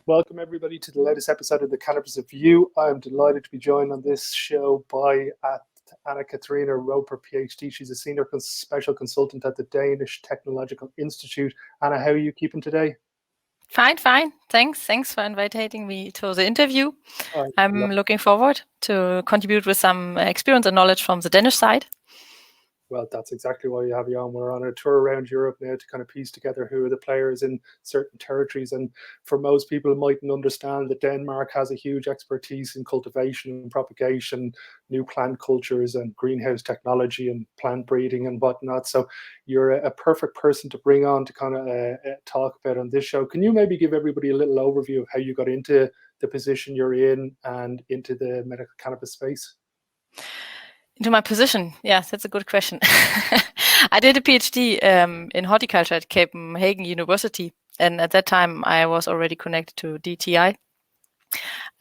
Welcome everybody to the latest episode of the Cannabis Review. I'm delighted to be joined on this show by Anna-Catharina Röper PhD. She's a senior special consultant at the Danish Technological Institute. Anna, how are you keeping today? Fine. Thanks for inviting me to the interview. I'm looking forward to contribute with some experience and knowledge from the Danish side. Well, that's exactly why you have you on. We're on a tour around Europe now to kind of piece together who are the players in certain territories. And for most people who mightn't understand that Denmark has a huge expertise in cultivation and propagation, new plant cultures and greenhouse technology and plant breeding and whatnot. So you're a perfect person to bring on to kind of talk about on this show. Can you maybe give everybody a little overview of how you got into the position you're in and into the medical cannabis space? Into my position? Yes, that's a good question. I did a PhD in horticulture at Copenhagen University. And at that time, I was already connected to DTI.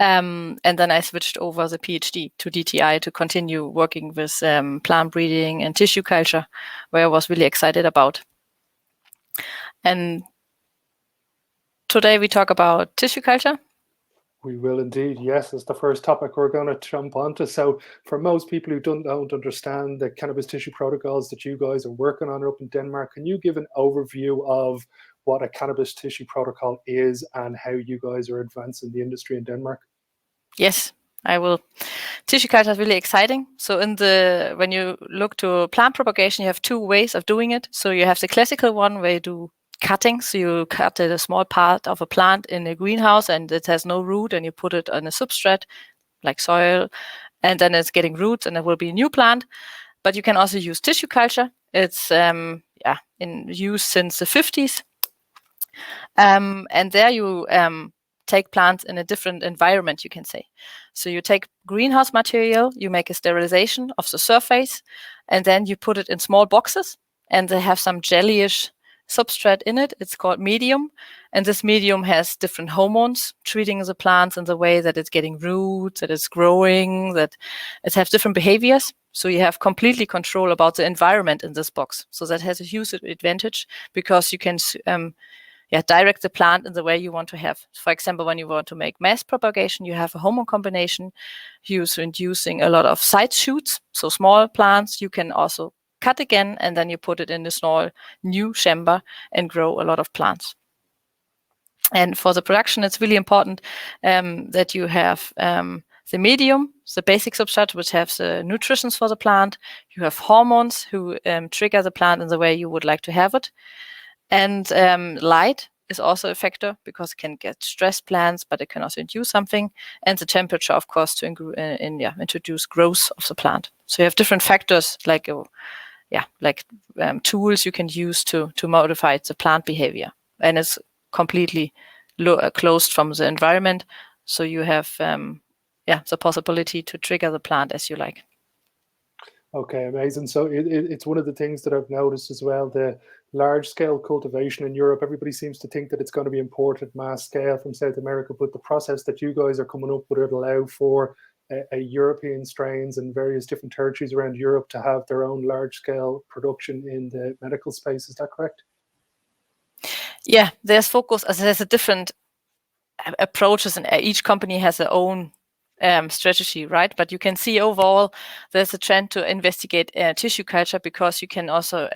And then I switched over the PhD to DTI to continue working with plant breeding and tissue culture, where I was really excited about. And today we talk about tissue culture. We will indeed. Yes, it's the first topic we're going to jump onto. So for most people who don't understand the cannabis tissue protocols that you guys are working on up in Denmark, can you give an overview of what a cannabis tissue protocol is and how you guys are advancing the industry in Denmark? Yes, I will. Tissue culture is really exciting. So when you look to plant propagation, you have two ways of doing it. So you have the classical one where you do cutting. So you cut a small part of a plant in a greenhouse and it has no root and you put it on a substrate like soil and then it's getting roots and it will be a new plant. But you can also use tissue culture. It's in use since the 50s. And there you take plants in a different environment, you can say. So you take greenhouse material, you make a sterilization of the surface, and then you put it in small boxes and they have some jellyish substrate in it. It's called medium. And this medium has different hormones treating the plants in the way that it's getting roots, that it's growing, that it has different behaviors. So you have completely control about the environment in this box. So that has a huge advantage because you can direct the plant in the way you want to have. For example, when you want to make mass propagation, you have a hormone combination inducing a lot of side shoots. So small plants, you can also cut again, and then you put it in a small new chamber and grow a lot of plants. And for the production, it's really important that you have the medium, the basic substrate, which has the nutritions for the plant. You have hormones who trigger the plant in the way you would like to have it. And light is also a factor because it can get stressed plants, but it can also induce something. And the temperature, of course, to introduce growth of the plant. So you have different factors like tools you can use to modify the plant behavior. And it's completely closed from the environment. So you have the possibility to trigger the plant as you like. Okay, amazing. So it's one of the things that I've noticed as well, the large-scale cultivation in Europe. Everybody seems to think that it's going to be imported mass scale from South America, but the process that you guys are coming up with would allow for a European strains and various different territories around Europe to have their own large-scale production in the medical space. Is that correct? Yeah, there's focus. There's a different approaches, and each company has their own strategy, right? But you can see overall there's a trend to investigate tissue culture because you can also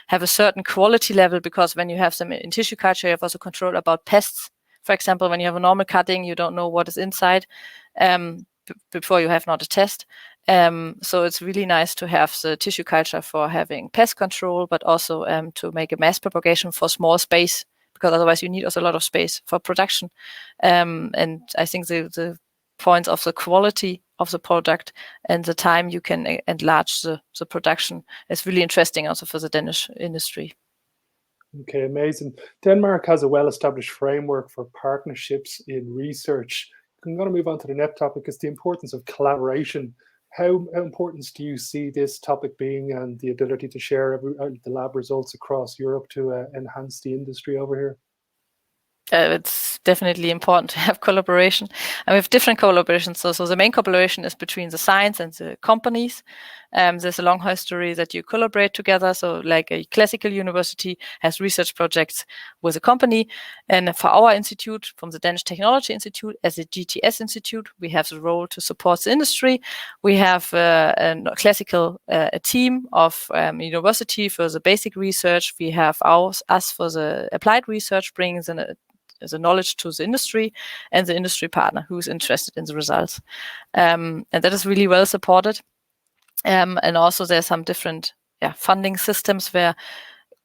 have a certain quality level, because when you have them in tissue culture, you have also control about pests. For example, when you have a normal cutting, you don't know what is inside before you have not a test. So it's really nice to have the tissue culture for having pest control, but also to make a mass propagation for small space, because otherwise you need also a lot of space for production. And I think the points of the quality of the product and the time you can enlarge the production is really interesting also for the Danish industry. Okay, amazing. Denmark has a well-established framework for partnerships in research. I'm going to move on to the next topic, is the importance of collaboration. How important do you see this topic being, and the ability to share the lab results across Europe to enhance the industry over here? It's definitely important to have collaboration. And we have different collaborations. So the main collaboration is between the science and the companies. There's a long history that you collaborate together. So like a classical university has research projects with a company. And for our institute, from the Danish Technological Institute, as a GTS institute, we have the role to support the industry. We have a classical a team of university for the basic research. We have us for the applied research, bringing the knowledge to the industry, and the industry partner who's interested in the results. And that is really well supported. And also there's some different funding systems where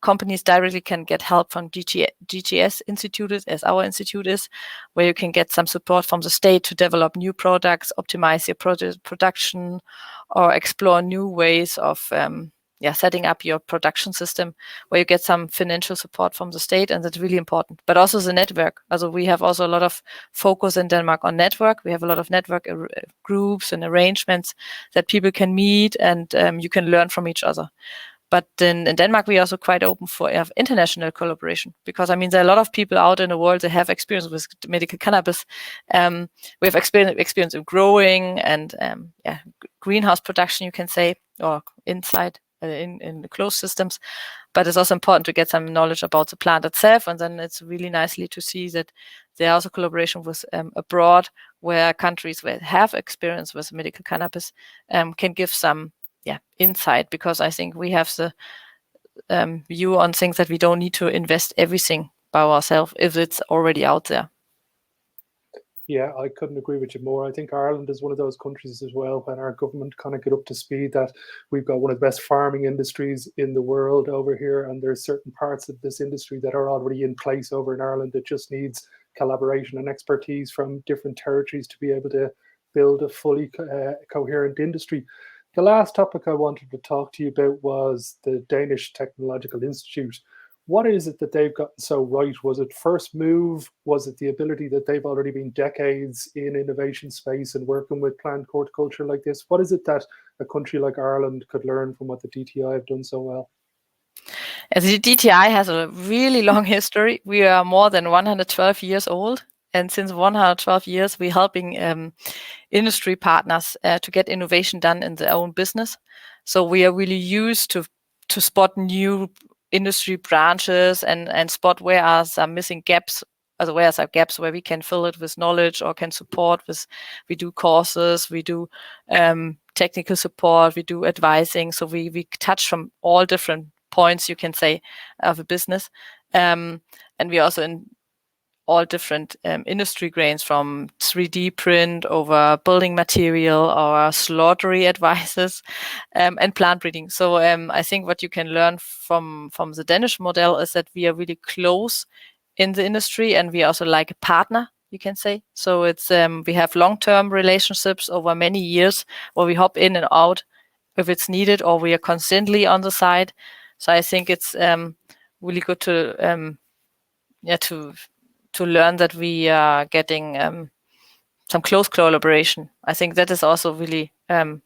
companies directly can get help from GTS institutes, as our institute is, where you can get some support from the state to develop new products, optimize your production, or explore new ways of setting up your production system, where you get some financial support from the state, and that's really important. But also the network. Also, we have also a lot of focus in Denmark on network. We have a lot of network groups and arrangements that people can meet, and you can learn from each other. But in Denmark, we are also quite open for international collaboration, because I mean, there are a lot of people out in the world that have experience with medical cannabis. We have experience in growing and greenhouse production, you can say, or inside in the closed systems. But it's also important to get some knowledge about the plant itself, and then it's really nicely to see that there are also collaboration with abroad, where countries that have experience with medical cannabis can give some insight, because I think we have the view on things that we don't need to invest everything by ourselves if it's already out there. Yeah, I couldn't agree with you more. I think Ireland is one of those countries as well, when our government kind of get up to speed, that we've got one of the best farming industries in the world over here, and there's certain parts of this industry that are already in place over in Ireland that just needs collaboration and expertise from different territories to be able to build a fully coherent industry. The last topic I wanted to talk to you about was the Danish Technological Institute. What is it that they've gotten so right? Was it first move? Was it the ability that they've already been decades in innovation space and working with plant horticulture like this? What is it that a country like Ireland could learn from what the DTI have done so well? As the DTI has a really long history. We are more than 112 years old. And since 112 years, we're helping industry partners to get innovation done in their own business. So we are really used to spot new industry branches and spot where are some missing gaps, where are some gaps where we can fill it with knowledge or can support with. We do courses, we do technical support, we do advising. So we touch from all different points, you can say, of a business. And we also in all different industry grains, from 3D print over building material or slaughtery advices and plant breeding. So I think what you can learn from the Danish model is that we are really close in the industry, and we are also like a partner, you can say. So it's we have long-term relationships over many years, where we hop in and out if it's needed, or we are constantly on the side. So I think it's really good to learn that we are getting some close collaboration. I think that is also really a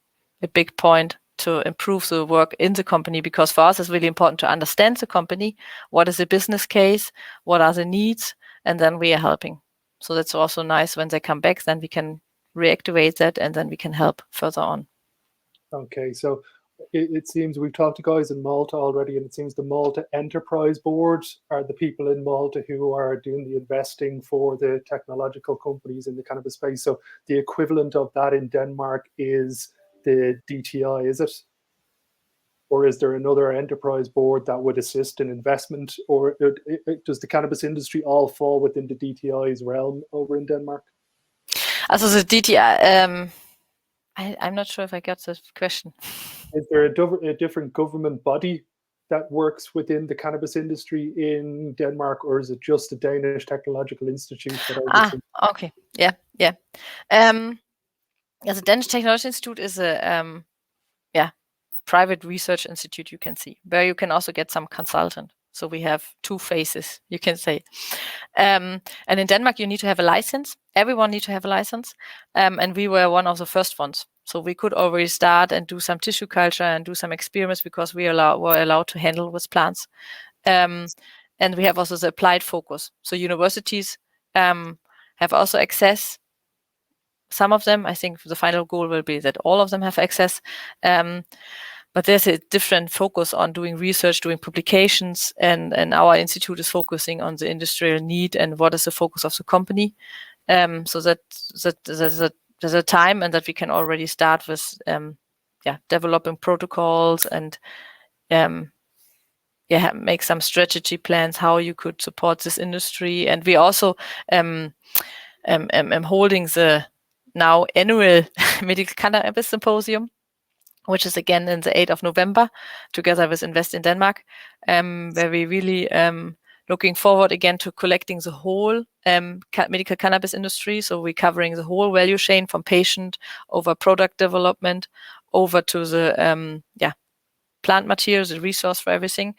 big point to improve the work in the company, because for us it's really important to understand the company, what is the business case, what are the needs, and then we are helping. So that's also nice when they come back, then we can reactivate that, and then we can help further on. Okay, so it seems we've talked to guys in Malta already, and it seems the Malta Enterprise Board are the people in Malta who are doing the investing for the technological companies in the cannabis space. So the equivalent of that in Denmark is the DTI, is it? Or is there another enterprise board that would assist in investment? Or does the cannabis industry all fall within the DTI's realm over in Denmark? Also the DTI, I'm not sure if I got the question. Is there a different government body that works within the cannabis industry in Denmark, or is it just the Danish Technological Institute? Okay, yeah. The Danish Technological Institute is a private research institute, you can see, where you can also get some consultant. So we have two phases, you can say. And in Denmark, you need to have a license. Everyone needs to have a license. And we were one of the first ones. So we could already start and do some tissue culture and do some experiments, because we were allowed to handle with plants. And we have also the applied focus. So universities have also access. Some of them, I think the final goal will be that all of them have access. But there's a different focus on doing research, doing publications, and our institute is focusing on the industrial need and what is the focus of the company. So that there's a time and that we can already start with developing protocols and make some strategy plans how you could support this industry. And we also am holding the now annual Medical Cannabis Symposium, which is again in the 8th of November, together with Invest in Denmark, where we really looking forward again to collecting the whole medical cannabis industry. So we're covering the whole value chain from patient over product development over to the plant materials, the resource for everything,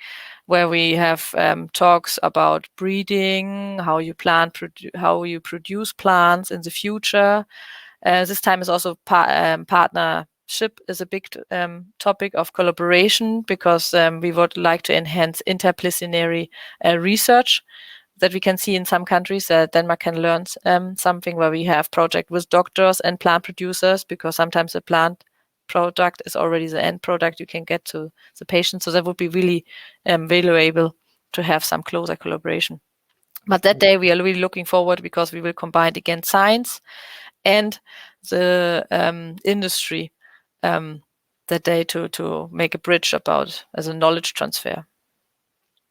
where we have talks about breeding, how you produce plants in the future. This time is also partnership is a big topic of collaboration, because we would like to enhance interdisciplinary research that we can see in some countries. Denmark can learn something where we have project with doctors and plant producers, because sometimes the plant product is already the end product you can get to the patient. So that would be really valuable to have some closer collaboration. But that day we are really looking forward, because we will combine again science and the industry that day to make a bridge as a knowledge transfer.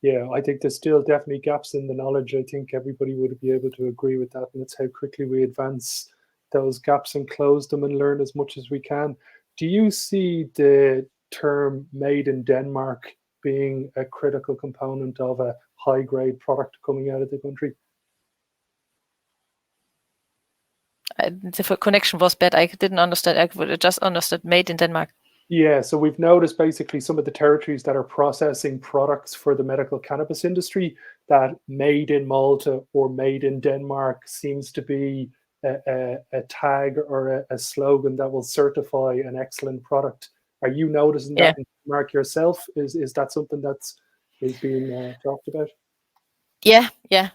Yeah, I think there's still definitely gaps in the knowledge. I think everybody would be able to agree with that, and it's how quickly we advance those gaps and close them and learn as much as we can. Do you see the term "made in Denmark" being a critical component of a high-grade product coming out of the country? The connection was bad. I didn't understand. I just understood "made in Denmark." Yeah, so we've noticed basically some of the territories that are processing products for the medical cannabis industry, that "made in Malta" or "made in Denmark" seems to be a tag or a slogan that will certify an excellent product. Are you noticing that in Denmark yourself? Is that something is being talked about? Yeah,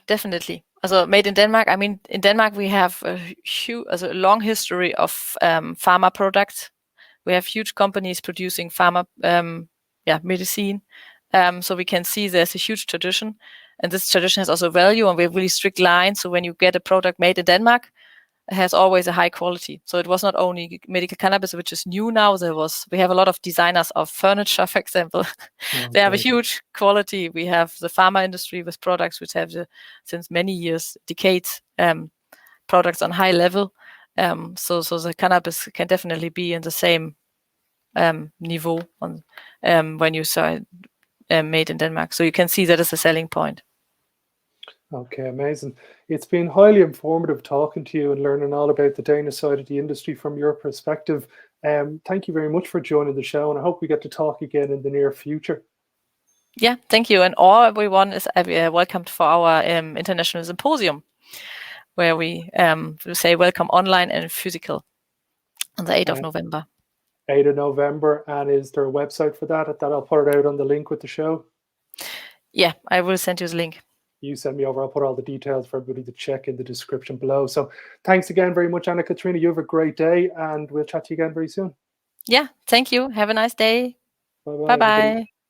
definitely. Also "made in Denmark." I mean, in Denmark we have a long history of pharma products. We have huge companies producing pharma medicine. So we can see there's a huge tradition, and this tradition has also value, and we have really strict lines. So when you get a product made in Denmark, it has always a high quality. So it was not only medical cannabis, which is new now. We have a lot of designers of furniture, for example. They have a huge quality. We have the pharma industry with products which have since many years, decades, products on high level. So the cannabis can definitely be in the same niveau when you saw "made in Denmark." So you can see that as a selling point. Okay, amazing. It's been highly informative talking to you and learning all about the Danish side of the industry from your perspective. Thank you very much for joining the show, and I hope we get to talk again in the near future. Yeah, thank you. And everyone is welcomed for our international symposium, where we say welcome online and physical on the 8th of November. 8th of November, and is there a website for that? I'll put it out on the link with the show. Yeah, I will send you the link. You send me over. I'll put all the details for everybody to check in the description below. So thanks again very much, Anna-Catharina. You have a great day, and we'll chat to you again very soon. Yeah, thank you. Have a nice day. Bye-bye. Bye-bye.